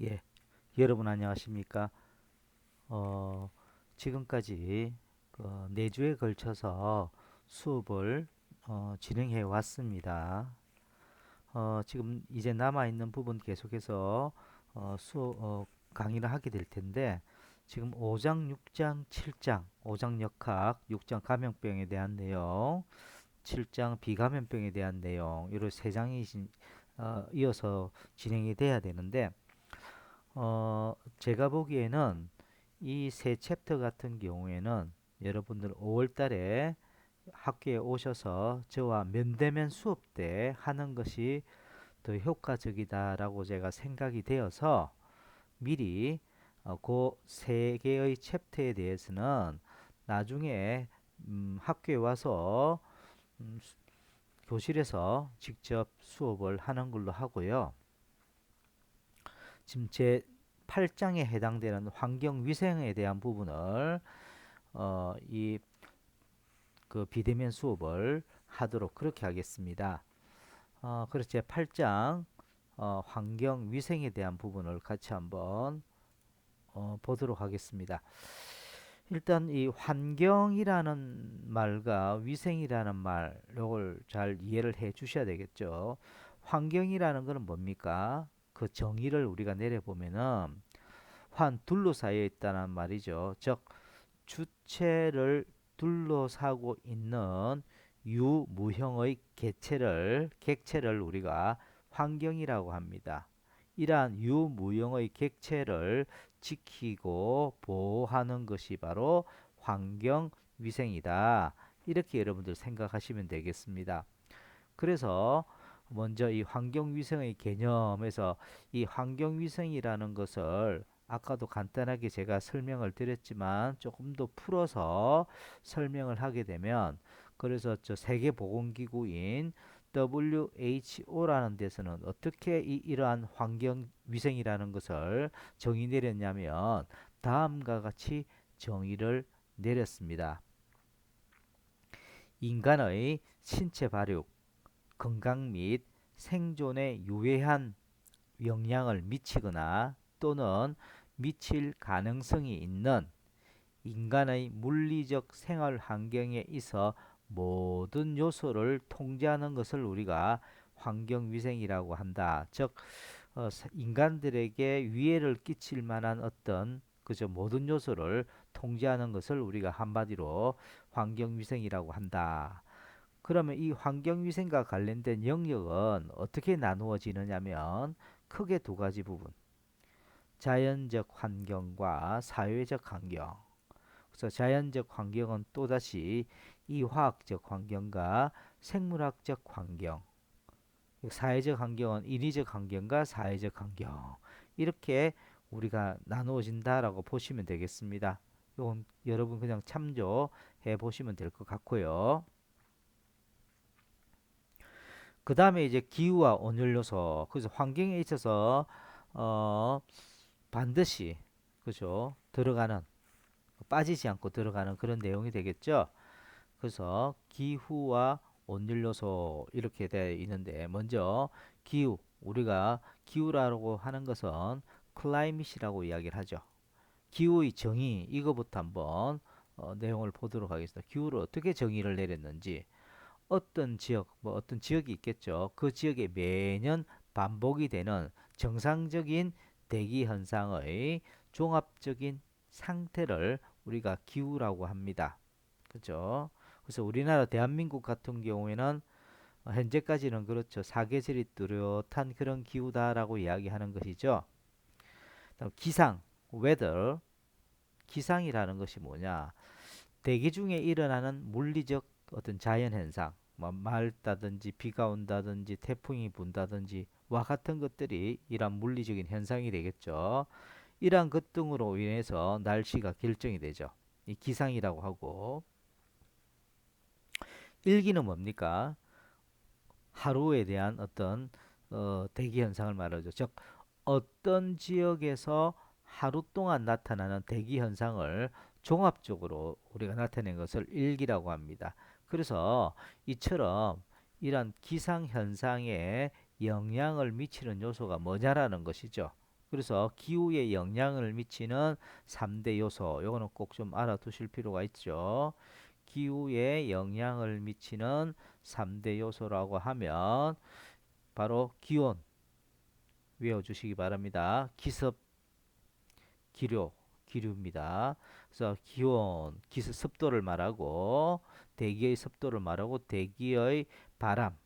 예, 여러분 안녕하십니까? 어, 지금까지 그 4주에 걸쳐서 수업을 진행해 왔습니다. 지금 이제 남아있는 부분 계속해서 강의를 하게 될 텐데, 지금 5장, 6장, 7장, 5장 역학, 6장 감염병에 대한 내용, 7장 비감염병에 대한 내용, 이런 세 장이 이어서 진행이 돼야 되는데, 제가 보기에는 이 세 챕터 같은 경우에는 여러분들 5월 달에 학교에 오셔서 저와 면대면 수업 때 하는 것이 더 효과적이다라고 제가 생각이 되어서 미리 그 세 개의 챕터에 대해서는 나중에 학교에 와서 음, 교실에서 직접 수업을 하는 걸로 하고요. 지금 제 8장에 해당되는 환경 위생에 대한 부분을 이 그 비대면 수업을 하도록 그렇게 하겠습니다. 그래서 제 8장 환경 위생에 대한 부분을 같이 한번 보도록 하겠습니다. 일단 이 환경이라는 말과 위생이라는 말, 요걸 잘 이해를 해 주셔야 되겠죠. 환경이라는 것은 뭡니까? 그 정의를 우리가 내려보면은 둘러싸여 있다는 말이죠. 즉 주체를 둘러싸고 있는 유무형의 객체를 우리가 환경이라고 합니다. 이러한 유무형의 객체를 지키고 보호하는 것이 바로 환경위생이다. 이렇게 여러분들 생각하시면 되겠습니다. 그래서 먼저 이 환경위생의 개념에서 이 환경위생이라는 것을 아까도 간단하게 제가 설명을 드렸지만 조금 더 풀어서 설명을 하게 되면, 그래서 저 세계보건기구인 WHO라는 데서는 어떻게 이러한 환경위생이라는 것을 정의 내렸냐면 다음과 같이 정의를 내렸습니다. 인간의 신체 발육, 건강 및 생존에 유해한 영향을 미치거나 또는 미칠 가능성이 있는 인간의 물리적 생활 환경에 있어 모든 요소를 통제하는 것을 우리가 환경위생이라고 한다. 즉, 인간들에게 위해를 끼칠 만한 어떤 그저 모든 요소를 통제하는 것을 우리가 한마디로 환경위생이라고 한다. 그러면 이 환경위생과 관련된 영역은 어떻게 나누어지느냐면 크게 두 가지 부분. 자연적 환경과 사회적 환경. 그래서 자연적 환경은 또다시 이 화학적 환경과 생물학적 환경. 사회적 환경은 인위적 환경과 사회적 환경. 이렇게 우리가 나누어진다라고 보시면 되겠습니다. 이건 여러분 그냥 참조해 보시면 될 것 같고요. 그 다음에 이제 기후와 온열 요소. 그래서 환경에 있어서 어, 반드시 그죠 들어가는, 빠지지 않고 들어가는 그런 내용이 되겠죠. 그래서 기후와 온열 요소 이렇게 되어 있는데, 먼저 기후, 우리가 기후라고 하는 것은 클라이밋이라고 이야기를 하죠. 기후의 정의, 이거부터 한번 내용을 보도록 하겠습니다. 기후를 어떻게 정의를 내렸는지. 어떤 지역, 뭐 어떤 지역이 있겠죠. 그 지역에 매년 반복이 되는 정상적인 대기 현상의 종합적인 상태를 우리가 기후라고 합니다. 그죠? 그래서 우리나라 대한민국 같은 경우에는 현재까지는 그렇죠. 사계절이 뚜렷한 그런 기후다라고 이야기하는 것이죠. 다음 기상, weather. 기상이라는 것이 뭐냐? 대기 중에 일어나는 물리적 어떤 자연 현상, 뭐 맑다든지 비가 온다든지 태풍이 분다든지 와 같은 것들이 이러한 물리적인 현상이 되겠죠. 이러한 것 등으로 인해서 날씨가 결정이 되죠. 이 기상이라고 하고, 일기는 뭡니까? 하루에 대한 어떤 대기 현상을 말하죠. 즉 어떤 지역에서 하루 동안 나타나는 대기 현상을 종합적으로 우리가 나타낸 것을 일기라고 합니다. 그래서 이처럼 이런 기상 현상에 영향을 미치는 요소가 뭐냐라는 것이죠. 그래서 기후에 영향을 미치는 3대 요소. 요거는 꼭 좀 알아두실 필요가 있죠. 기후에 영향을 미치는 3대 요소라고 하면 바로 기온 외워주시기 바랍니다. 기습, 기류, 기류입니다. 그래서 기온, 습도를 말하고 대기의 습도를 말하고 대기의 바람,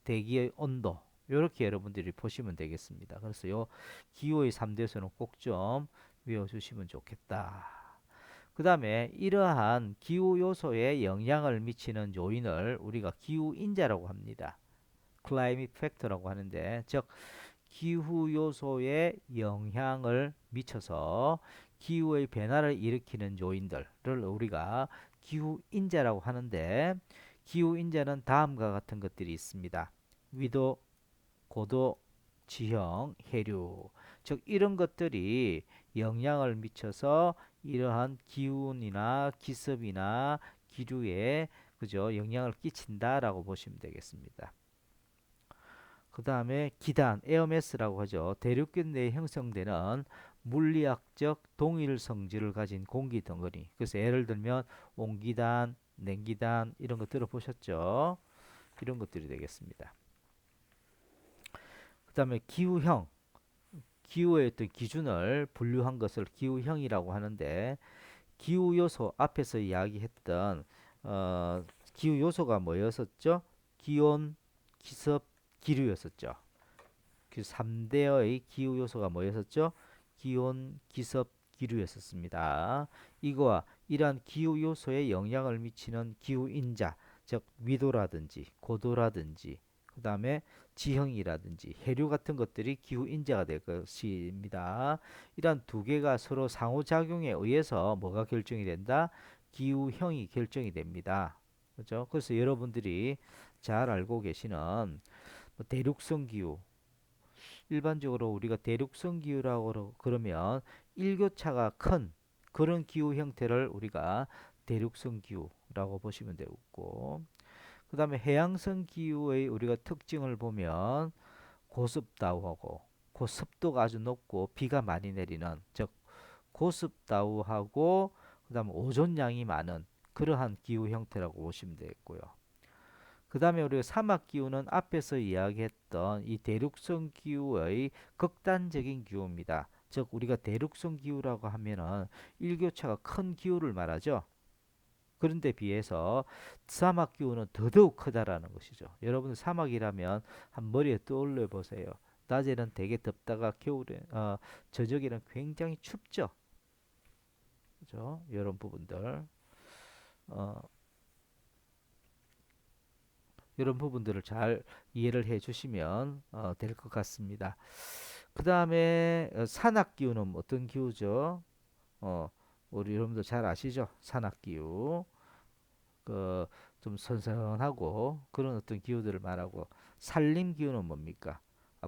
대기의 온도 이렇게 여러분들이 보시면 되겠습니다. 그래서 요 기후의 3대에서는 꼭 좀 외워주시면 좋겠다. 그 다음에 이러한 기후 요소에 영향을 미치는 요인을 우리가 기후 인자라고 합니다. climate factor라고 하는데, 즉 기후 요소에 영향을 미쳐서 기후의 변화를 일으키는 요인들을 우리가 기후 인자라고 하는데, 기후 인자는 다음과 같은 것들이 있습니다. 위도, 고도, 지형, 해류. 즉 이런 것들이 영향을 미쳐서 이러한 기온이나 기습이나 기류에 그죠? 영향을 끼친다라고 보시면 되겠습니다. 그 다음에 기단, 에어매스라고 하죠. 대륙균 내에 형성되는 물리학적 동일 성질을 가진 공기 덩어리. 그래서 예를 들면 온기단, 냉기단 이런 거 들어보셨죠? 이런 것들이 되겠습니다. 그 다음에 기후형, 기후의 어떤 기준을 분류한 것을 기후형이라고 하는데, 기후 요소 앞에서 이야기했던 기후 요소가 뭐였었죠? 기온, 기습, 기류였었죠. 그 3대의 기후 요소가 뭐였었죠? 기온, 기습, 기류였었습니다. 이거와 이러한 기후 요소에 영향을 미치는 기후 인자, 즉 위도라든지 고도라든지 그 다음에 지형이라든지 해류 같은 것들이 기후 인자가 될 것입니다. 이러한 두 개가 서로 상호작용에 의해서 뭐가 결정이 된다? 기후형이 결정이 됩니다. 그렇죠? 그래서 여러분들이 잘 알고 계시는 뭐 대륙성 기후, 일반적으로 우리가 대륙성 기후라고 그러면 일교차가 큰 그런 기후 형태를 우리가 대륙성 기후라고 보시면 되고, 그 다음에 해양성 기후의 우리가 특징을 보면 고습다우하고 고습도가 아주 높고 비가 많이 내리는, 즉 고습다우하고 그 다음에 오존량이 많은 그러한 기후 형태라고 보시면 되겠고요. 그 다음에 우리가 사막 기후는 앞에서 이야기했던 이 대륙성 기후의 극단적인 기후입니다. 즉 우리가 대륙성 기후라고 하면은 일교차가 큰 기후를 말하죠. 그런데 비해서 사막 기후는 더더욱 크다라는 것이죠. 여러분 사막이라면 한 머리에 떠올려 보세요. 낮에는 되게 덥다가 겨울에 저녁에는 굉장히 춥죠. 그죠? 이런 부분들 어, 이런 부분들을 잘 이해를 해 주시면 될 것 같습니다. 그 다음에 산악기후는 어떤 기후죠? 어, 우리 여러분들 잘 아시죠? 산악기후. 그 좀 선선하고 그런 어떤 기후들을 말하고, 산림기후는 뭡니까?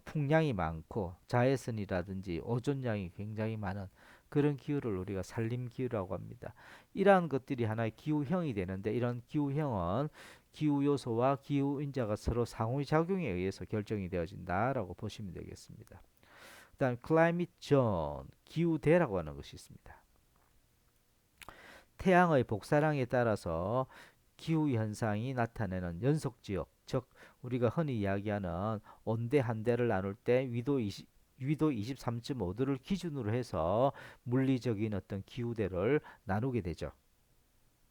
풍량이 많고 자외선이라든지 오존량이 굉장히 많은 그런 기후를 우리가 산림기후라고 합니다. 이러한 것들이 하나의 기후형이 되는데, 이런 기후형은 기후 요소와 기후 인자가 서로 상호작용에 의해서 결정이 되어진다라고 보시면 되겠습니다. 그다음 climate zone, 기후대라고 하는 것이 있습니다. 태양의 복사량에 따라서 기후 현상이 나타내는 연속 지역, 즉 우리가 흔히 이야기하는 온대 한 대를 나눌 때 위도 23.5도를 기준으로 해서 물리적인 어떤 기후대를 나누게 되죠.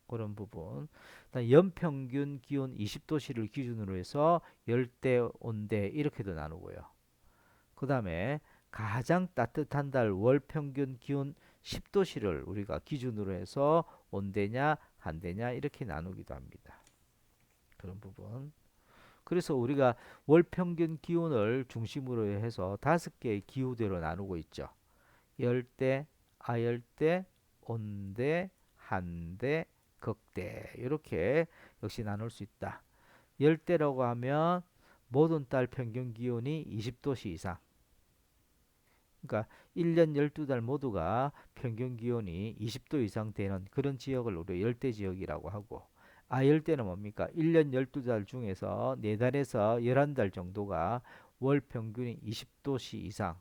그런 부분. 연평균 기온 20도씨를 기준으로 해서 열대, 온대 이렇게도 나누고요. 그 다음에 가장 따뜻한 달 월 평균 기온 10도씨를 우리가 기준으로 해서 온대냐 한대냐 이렇게 나누기도 합니다. 그런 부분. 그래서 우리가 월 평균 기온을 중심으로 해서 5개의 기후대로 나누고 있죠. 열대, 아열대, 온대, 한대, 극대 이렇게 역시 나눌 수 있다. 열대라고 하면 모든 달 평균 기온이 20도씨 이상. 그러니까 1년 12달 모두가 평균 기온이 20도 이상 되는 그런 지역을 우리가 열대 지역이라고 하고, 아열대는 뭡니까? 1년 12달 중에서 4달에서 11달 정도가 월 평균이 20도씨 이상.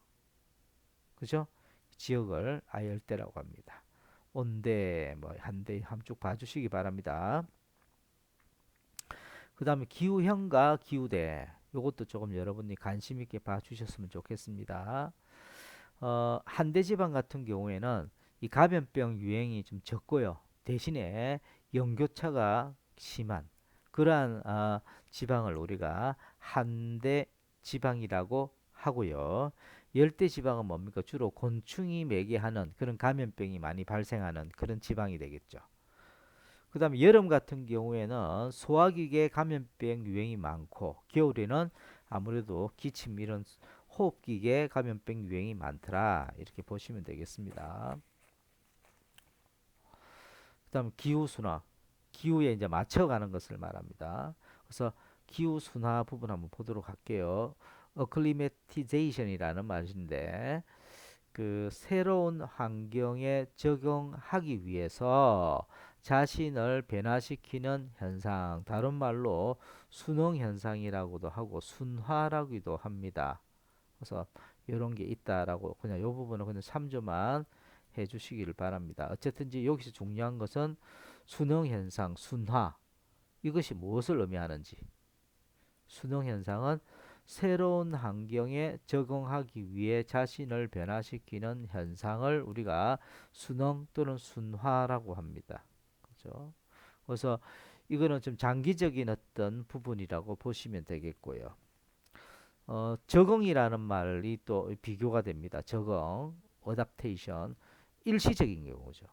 그죠? 지역을 아열대라고 합니다. 온대, 뭐 한대 함축 봐주시기 바랍니다. 그 다음에 기후형과 기후대. 요것도 조금 여러분이 관심 있게 봐주셨으면 좋겠습니다. 한대지방 같은 경우에는 이 감염병 유행이 좀 적고요. 대신에 연교차가 심한 그러한 지방을 우리가 한대 지방이라고 하고요. 열대 지방은 뭡니까? 주로 곤충이 매개하는 그런 감염병이 많이 발생하는 그런 지방이 되겠죠. 그 다음에 여름 같은 경우에는 소화기계 감염병 유행이 많고 겨울에는 아무래도 기침 이런 호흡기계 감염병 유행이 많더라 이렇게 보시면 되겠습니다. 그 다음 기후순화 기후에 이제 맞춰가는 것을 말합니다. 그래서 기후순화 부분 한번 보도록 할게요. 어클리매티제이션이라는 말인데 그 새로운 환경에 적용하기 위해서 자신을 변화시키는 현상, 다른 말로 순응 현상이라고도 하고 순화라고도 합니다. 그래서 이런 게 있다라고 그냥 이 부분은 그냥 참조만 해 주시기를 바랍니다. 어쨌든지 여기서 중요한 것은 순응 현상, 순화 이것이 무엇을 의미하는지. 순응 현상은 새로운 환경에 적응하기 위해 자신을 변화시키는 현상을 우리가 순응 또는 순화라고 합니다. 그죠? 그래서 이거는 좀 장기적인 어떤 부분이라고 보시면 되겠고요. 적응이라는 말이 또 비교가 됩니다. 적응, 어답테이션, 일시적인 경우죠.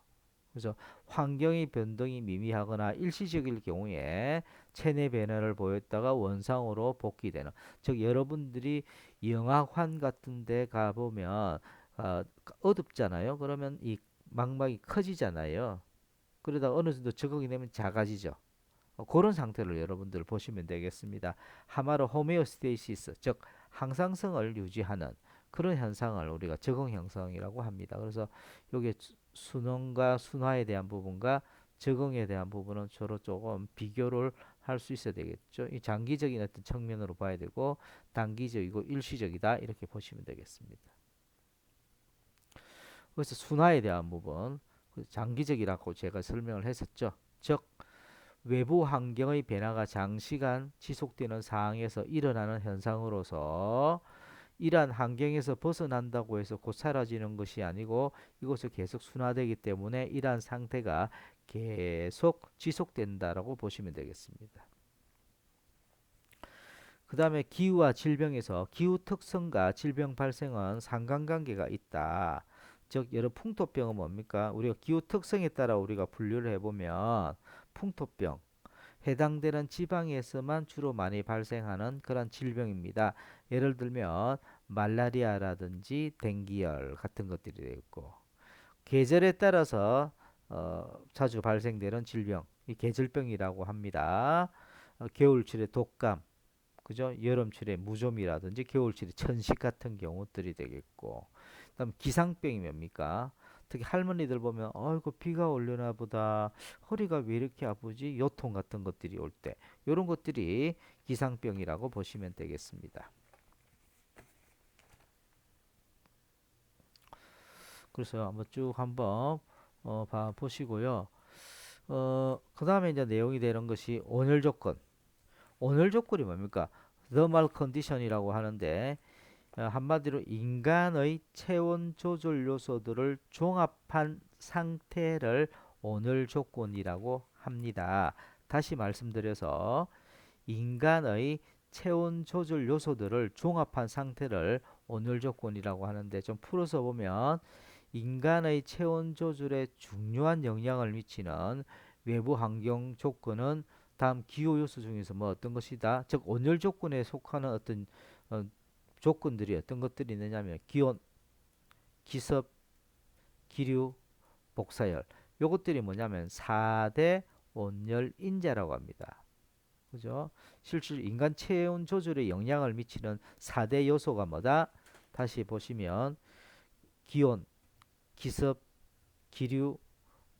그래서 환경의 변동이 미미하거나 일시적일 경우에 체내 변화를 보였다가 원상으로 복귀되는. 즉 여러분들이 영화관 같은 데 가보면 어둡잖아요. 그러면 이 망막이 커지잖아요. 그러다 어느 정도 적응이 되면 작아지죠. 그런 상태를 여러분들 보시면 되겠습니다. 하마로 호메오스테이시스, 즉 항상성을 유지하는 그런 현상을 우리가 적응 현상이라고 합니다. 그래서 요게 순응과 순화에 대한 부분과 적응에 대한 부분은 서로 조금 비교를 할 수 있어야 되겠죠. 이 장기적인 어떤 측면으로 봐야 되고 단기적이고 일시적이다 이렇게 보시면 되겠습니다. 그래서 순화에 대한 부분 장기적이라고 제가 설명을 했었죠. 즉 외부 환경의 변화가 장시간 지속되는 상황에서 일어나는 현상으로서 이러한 환경에서 벗어난다고 해서 곧 사라지는 것이 아니고 이것을 계속 순화되기 때문에 이러한 상태가 계속 지속된다라고 보시면 되겠습니다. 그 다음에 기후와 질병에서 기후 특성과 질병 발생은 상관관계가 있다. 즉 여러 풍토병은 뭡니까? 우리가 기후 특성에 따라 우리가 분류를 해보면 풍토병 해당되는 지방에서만 주로 많이 발생하는 그런 질병입니다. 예를 들면 말라리아라든지 댕기열 같은 것들이 되겠고 계절에 따라서 자주 발생되는 질병, 이 계절병이라고 합니다. 겨울철에 독감, 그죠? 여름철에 무좀이라든지 겨울철에 천식 같은 경우들이 되겠고, 그다음 기상병이 뭡니까? 특히 할머니들 보면 어이구 비가 올려나 보다 허리가 왜 이렇게 아프지? 요통 같은 것들이 올 때, 이런 것들이 기상병이라고 보시면 되겠습니다. 그래서 한번 쭉 한번 봐 보시고요. 그 다음에 이제 내용이 되는 것이 온열 조건. 온열 조건이 뭡니까? thermal condition이라고 하는데 한마디로 인간의 체온 조절 요소들을 종합한 상태를 온열 조건이라고 합니다. 다시 말씀드려서 인간의 체온 조절 요소들을 종합한 상태를 온열 조건이라고 하는데 좀 풀어서 보면 인간의 체온 조절에 중요한 영향을 미치는 외부 환경 조건은 다음 기후 요소 중에서 뭐 어떤 것이다? 즉 온열 조건에 속하는 어떤 어, 조건들이 어떤 것들이 있느냐면 기온, 기습, 기류, 복사열. 요것들이 뭐냐면 4대 온열 인자라고 합니다. 그죠? 실질 인간 체온 조절에 영향을 미치는 4대 요소가 뭐다? 다시 보시면 기온, 기습, 기류,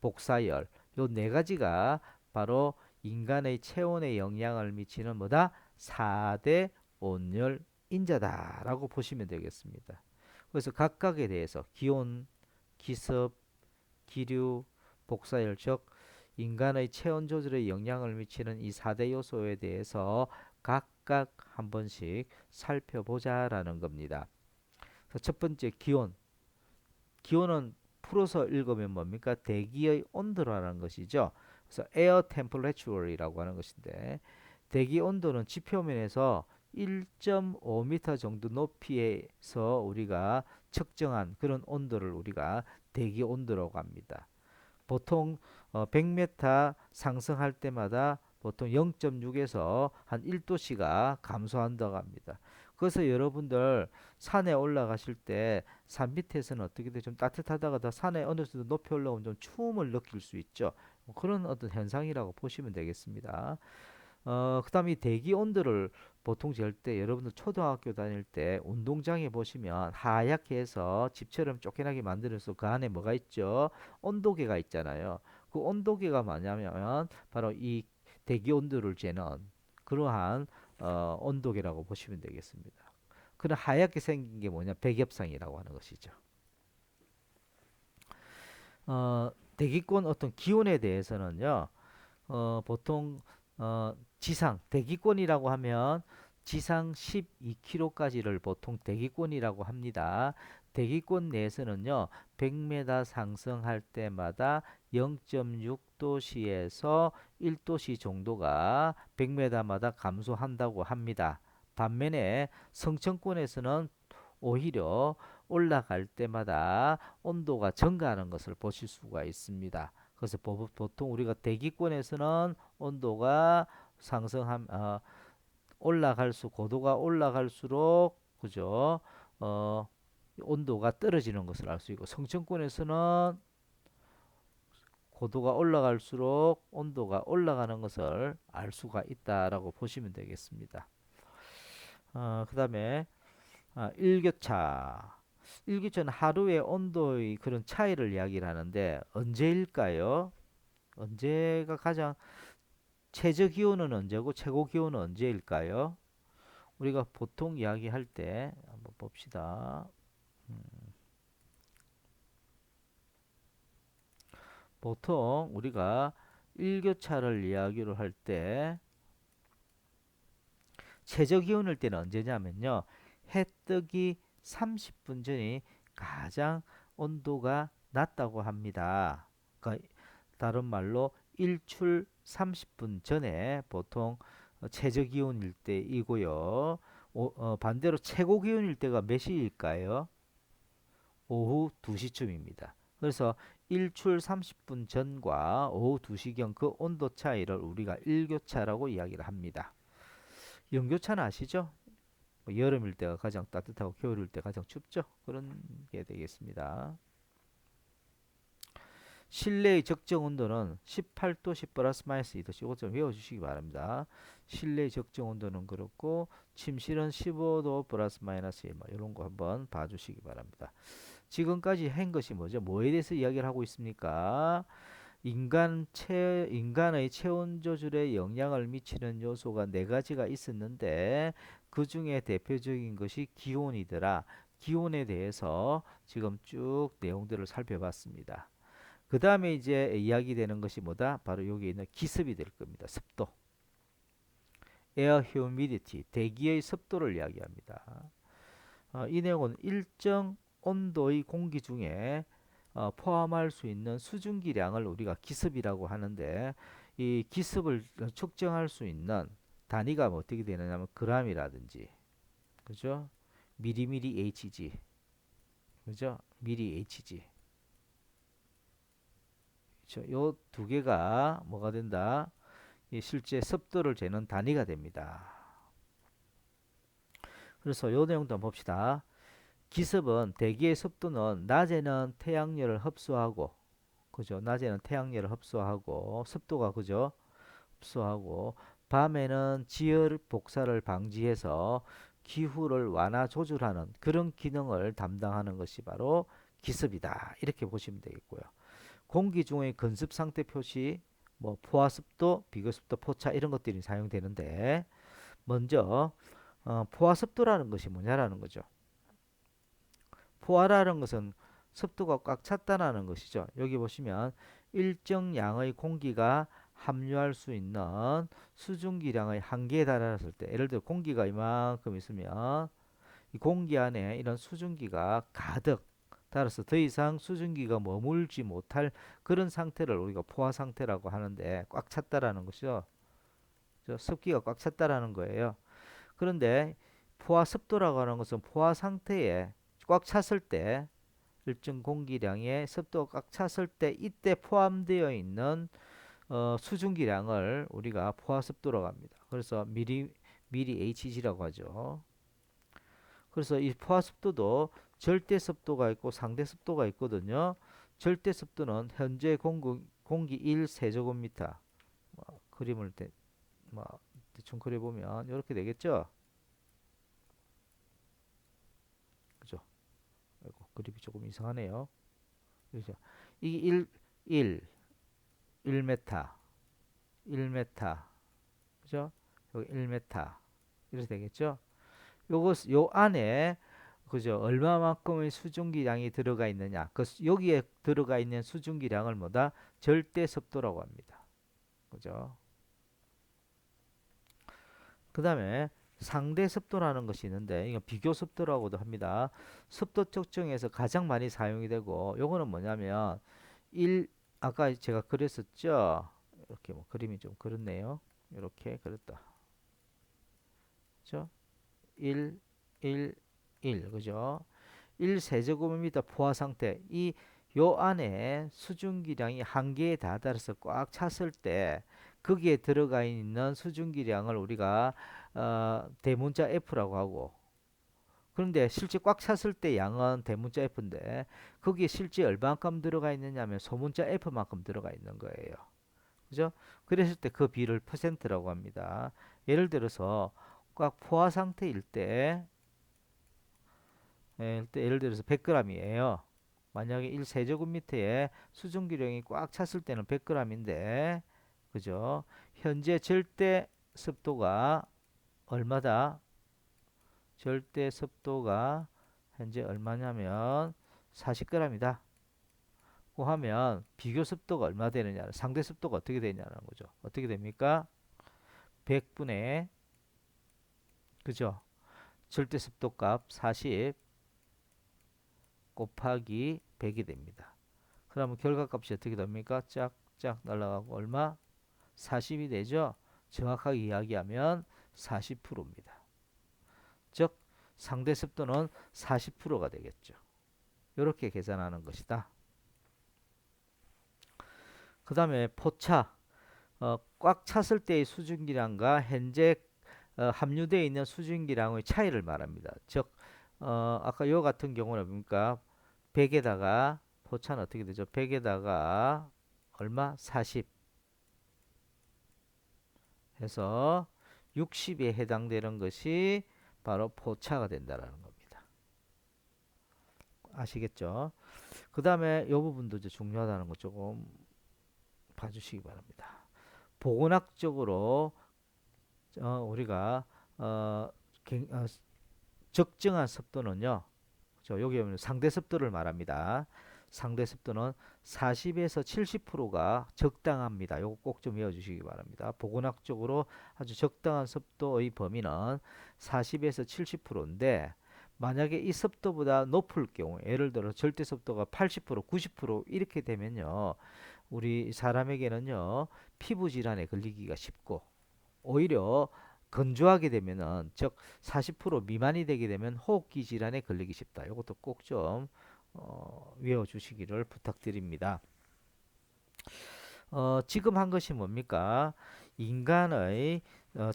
복사열 요 네 가지가 바로 인간의 체온에 영향을 미치는 뭐다? 4대 온열 인자다라고 보시면 되겠습니다. 그래서 각각에 대해서 기온, 기습, 기류, 복사열, 즉 인간의 체온 조절에 영향을 미치는 이 4대 요소에 대해서 각각 한 번씩 살펴보자라는 겁니다. 그래서 첫 번째 기온. 기온은 풀어서 읽으면 뭡니까? 대기의 온도라는 것이죠. 그래서 air temperature이라고 하는 것인데 대기 온도는 지표면에서 1.5m 정도 높이에서 우리가 측정한 그런 온도를 우리가 대기 온도라고 합니다. 보통 100m 상승할 때마다 보통 0.6에서 한 1도씨가 감소한다고 합니다. 그래서 여러분들 산에 올라가실 때 산 밑에서는 어떻게 돼? 좀 따뜻하다가 더 산에 어느 정도 높이 올라오면 좀 추움을 느낄 수 있죠. 뭐 그런 어떤 현상이라고 보시면 되겠습니다. 그다음에 이 대기 온도를 보통 잴 때 여러분들 초등학교 다닐 때 운동장에 보시면 하얗게 해서 집처럼 쫓겨나게 만들어서 그 안에 뭐가 있죠? 온도계가 있잖아요. 그 온도계가 뭐냐면 바로 이 대기 온도를 재는 그러한 온도계라고 보시면 되겠습니다. 그런 하얗게 생긴 게 뭐냐? 백엽상이라고 하는 것이죠. 대기권 어떤 기온에 대해서는요. 보통 지상 대기권이라고 하면 지상 12km까지를 보통 대기권이라고 합니다. 대기권 내에서는요, 100m 상승할 때마다 0.6도씨에서 1도씨 정도가 100m마다 감소한다고 합니다. 반면에 성층권에서는 오히려 올라갈 때마다 온도가 증가하는 것을 보실 수가 있습니다. 그래서 보통 우리가 대기권에서는 온도가 상승함 고도가 올라갈수록 그죠? 어, 온도가 떨어지는 것을 알 수 있고 성층권에서는 고도가 올라갈수록 온도가 올라가는 것을 알 수가 있다라고 보시면 되겠습니다. 그다음에 일교차. 일교차는 하루의 온도의 그런 차이를 이야기를 하는데 언제일까요? 언제가 가장 최저 기온은 언제고 최고 기온은 언제일까요? 우리가 보통 이야기할 때 한번 봅시다. 보통 우리가 일교차를 이야기를 할 때 최저 기온일 때는 언제냐면요. 해 뜨기 30분 전이 가장 온도가 낮다고 합니다. 그러니까 다른 말로 일출 30분 전에 보통 최저 기온일 때이고요. 반대로 최고 기온일 때가 몇 시일까요? 오후 2시쯤입니다. 그래서 일출 30분 전과 오후 2시경 그 온도 차이를 우리가 일교차라고 이야기를 합니다. 연교차는 아시죠? 여름일 때가 가장 따뜻하고 겨울일 때 가장 춥죠? 그런 게 되겠습니다. 실내의 적정 온도는 18도씨 플러스 마이너스 2도씨. 이것 좀 외워주시기 바랍니다. 실내의 적정 온도는 그렇고 침실은 15도 플러스 마이너스 1. 이런 거 한번 봐주시기 바랍니다. 지금까지 한 것이 뭐죠? 뭐에 대해서 이야기를 하고 있습니까? 인간의 체온 조절에 영향을 미치는 요소가 네 가지가 있었는데 그 중에 대표적인 것이 기온이더라. 기온에 대해서 지금 쭉 내용들을 살펴봤습니다. 그 다음에 이제 이야기되는 것이 뭐다? 바로 여기 있는 기습이 될 겁니다. 습도. air humidity, 대기의 습도를 이야기합니다. 이 내용은 일정 온도의 공기 중에 포함할 수 있는 수증기량을 우리가 기습이라고 하는데 이 기습을 측정할 수 있는 단위가 뭐 어떻게 되느냐면 g이라든지 그죠? 미리미리 Hg 그죠? 미리 Hg 요 두 개가 뭐가 된다? 이 실제 습도를 재는 단위가 됩니다. 그래서 요 내용도 한번 봅시다. 기습은 대기의 습도는 낮에는 태양열을 흡수하고 그죠? 낮에는 태양열을 흡수하고 습도가 그죠? 흡수하고 밤에는 지열 복사를 방지해서 기후를 완화 조절하는 그런 기능을 담당하는 것이 바로 기습이다. 이렇게 보시면 되겠고요. 공기 중의 건습 상태 표시, 뭐 포화습도, 비거습도, 포차 이런 것들이 사용되는데 먼저 포화습도라는 것이 뭐냐라는 거죠. 포화라는 것은 습도가 꽉 찼다라는 것이죠. 여기 보시면 일정 양의 공기가 함유할 수 있는 수증기량의 한계에 달했을 때, 예를 들어 공기가 이만큼 있으면 이 공기 안에 이런 수증기가 가득, 따라서 더 이상 수증기가 머물지 못할 그런 상태를 우리가 포화 상태라고 하는데, 꽉 찼다라는 것이죠. 습기가 꽉 찼다라는 거예요. 그런데 포화 습도라고 하는 것은 포화 상태에 꽉 찼을 때, 일정 공기량의 습도가 꽉 찼을 때 이때 포함되어 있는 수증기량을 우리가 포화 습도라고 합니다. 그래서 미리 Hg라고 하죠. 그래서 이 포화 습도도 절대 습도가 있고 상대 습도가 있거든요. 절대 습도는 현재 공기 1세제곱미터, 그림을 뭐 대충 그려보면 이렇게 되겠죠. 그죠? 아이고, 그림이 조금 이상하네요. 그죠? 이게 1, 1m, 1m, 그죠? 여기 1m 이렇게 되겠죠? 요 안에 그죠? 얼마만큼의 수증기량이 들어가 있느냐? 여기에 들어가 있는 수증기량을 뭐다? 절대 습도라고 합니다. 그죠? 그다음에 상대 습도라는 것이 있는데, 이거 비교 습도라고도 합니다. 습도 측정에서 가장 많이 사용이 되고, 요거는 뭐냐면 1, 아까 제가 그랬었죠. 이렇게 뭐 그림이 좀 그렇네요. 이렇게 그렸다. 그죠? 1, 1, 1, 그죠? 1세제곱미터 포화 상태, 요 안에 수증기량이 한계에 다다라서 꽉 찼을 때 거기에 들어가 있는 수증기량을 우리가 대문자 F라고 하고, 그런데 실제 꽉 찼을 때 양은 대문자 F인데 거기에 실제 얼마만큼 들어가 있느냐면 소문자 F만큼 들어가 있는 거예요. 그죠? 그랬을 때 그 비를 퍼센트라고 합니다. 예를 들어서 꽉 포화 상태일 때, 예를 들어서 100g이에요. 만약에 1세제곱미터에 수증기량이 꽉 찼을 때는 100g인데, 그죠? 현재 절대 습도가 얼마다? 절대 습도가 현재 얼마냐면 40g이다. 고 하면 비교 습도가 얼마 되느냐, 상대 습도가 어떻게 되냐는 거죠. 어떻게 됩니까? 100분의, 그죠? 절대 습도 값 40 곱하기 100이 됩니다. 그러면 결과값이 어떻게 됩니까? 짝짝 날아가고 얼마? 40이 되죠. 정확하게 이야기하면 40%입니다. 즉 상대 습도는 40%가 되겠죠. 이렇게 계산하는 것이다. 그 다음에 포차, 꽉 찼을 때의 수증기량과 현재 함유되어 있는 수증기량의 차이를 말합니다. 즉 아까 요 같은 경우는 뭡니까? 100에다가 포차는 어떻게 되죠? 100에다가 얼마? 40 해서 60에 해당되는 것이 바로 포차가 된다는 겁니다. 아시겠죠? 그 다음에 이 부분도 이제 중요하다는 거 조금 봐주시기 바랍니다. 보건학적으로 우리가 어, 어, 적정한 습도는요. 여기 보면 상대 습도를 말합니다. 상대 습도는 40에서 70%가 적당합니다. 이거 꼭 좀 외워주시기 바랍니다. 보건학적으로 아주 적당한 습도의 범위는 40에서 70%인데 만약에 이 습도보다 높을 경우, 예를 들어 절대 습도가 80%, 90% 이렇게 되면요, 우리 사람에게는요 피부 질환에 걸리기가 쉽고, 오히려 건조하게 되면은, 즉 40% 미만이 되게 되면 호흡기 질환에 걸리기 쉽다. 이것도 꼭 좀 외워주시기를 부탁드립니다. 지금 한 것이 뭡니까? 인간의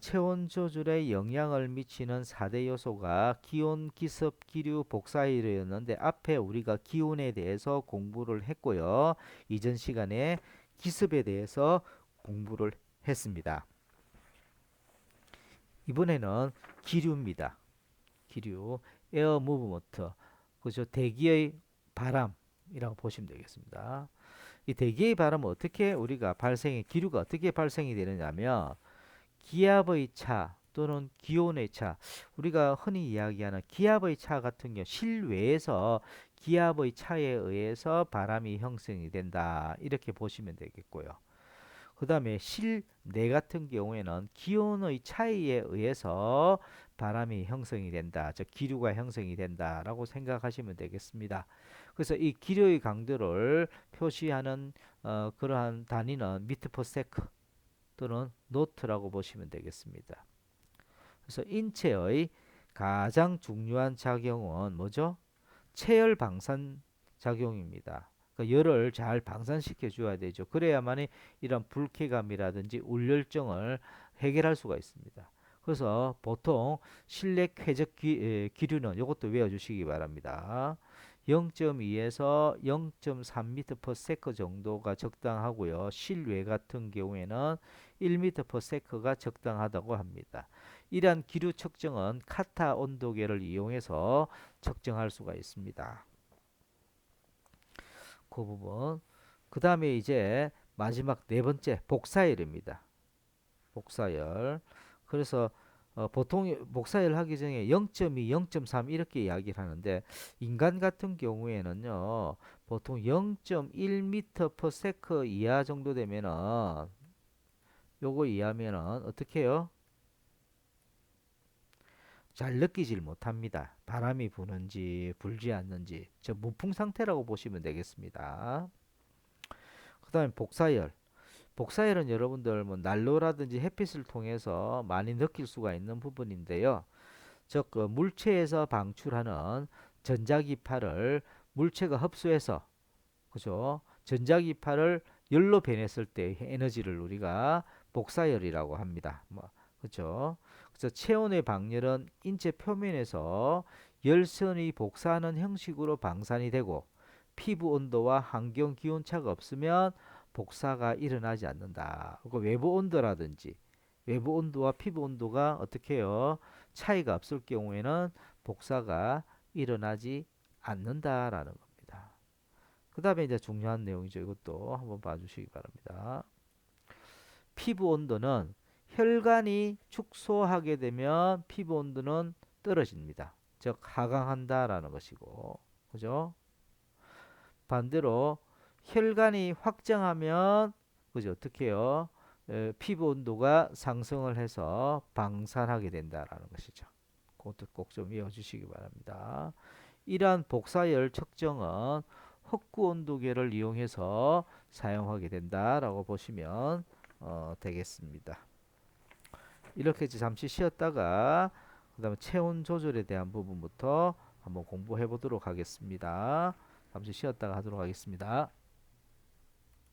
체온 조절에 영향을 미치는 4대 요소가 기온, 기습, 기류, 복사율이었는데, 앞에 우리가 기온에 대해서 공부를 했고요. 이전 시간에 기습에 대해서 공부를 했습니다. 이번에는 기류입니다. 기류, 에어 무브먼트, 그죠? 대기의 바람이라고 보시면 되겠습니다. 이 대기의 바람은 어떻게 우리가 기류가 어떻게 발생이 되느냐면, 기압의 차, 또는 기온의 차, 우리가 흔히 이야기하는 기압의 차 같은 경우 실외에서 기압의 차에 의해서 바람이 형성이 된다. 이렇게 보시면 되겠고요. 그 다음에 실내 같은 경우에는 기온의 차이에 의해서 바람이 형성이 된다. 즉 기류가 형성이 된다라고 생각하시면 되겠습니다. 그래서 이 기류의 강도를 표시하는 그러한 단위는 미터 퍼 세크 또는 노트라고 보시면 되겠습니다. 그래서 인체의 가장 중요한 작용은 뭐죠? 체열 방산 작용입니다. 그러니까 열을 잘 방산시켜 줘야 되죠. 그래야만 이런 불쾌감이라든지 울열증을 해결할 수가 있습니다. 그래서 보통 실내 쾌적 기류는 이것도 외워주시기 바랍니다. 0.2에서 0.3m/s 정도가 적당하고요. 실외 같은 경우에는 1m/s가 적당하다고 합니다. 이러한 기류 측정은 카타 온도계를 이용해서 측정할 수가 있습니다. 그 부분. 그 다음에 이제 마지막 네 번째 복사열입니다. 복사열. 그래서 보통 복사열 하기 전에 0.2, 0.3 이렇게 이야기를 하는데 인간 같은 경우에는요 보통 0.1m/s 이하 정도 되면은 요거 이하면은 어떻게 해요? 잘 느끼질 못합니다. 바람이 부는지 불지 않는지 저 무풍 상태라고 보시면 되겠습니다. 그 다음에 복사열. 복사열은 여러분들 뭐 난로라든지 햇빛을 통해서 많이 느낄 수가 있는 부분인데요. 즉 물체에서 방출하는 전자기파를 물체가 흡수해서 그죠? 전자기파를 열로 변했을 때 에너지를 우리가 복사열이라고 합니다. 뭐 그죠? 그래서 체온의 방열은 인체 표면에서 열선이 복사하는 형식으로 방산이 되고 피부 온도와 환경 기온차가 없으면 복사가 일어나지 않는다. 그 외부 온도라든지 외부 온도와 피부 온도가 어떻게 해요? 차이가 없을 경우에는 복사가 일어나지 않는다라는 겁니다. 그 다음에 이제 중요한 내용이죠. 이것도 한번 봐주시기 바랍니다. 피부 온도는 혈관이 축소하게 되면 피부 온도는 떨어집니다. 즉 하강한다라는 것이고, 그죠? 반대로 혈관이 확장하면 그죠? 어떻게 해요? 피부 온도가 상승을 해서 방산하게 된다라는 것이죠. 그것도 꼭 좀 외워주시기 바랍니다. 이러한 복사열 측정은 흑구 온도계를 이용해서 사용하게 된다라고 보시면 되겠습니다. 이렇게 잠시 쉬었다가 그다음에 체온 조절에 대한 부분부터 한번 공부해 보도록 하겠습니다. 잠시 쉬었다가 하도록 하겠습니다.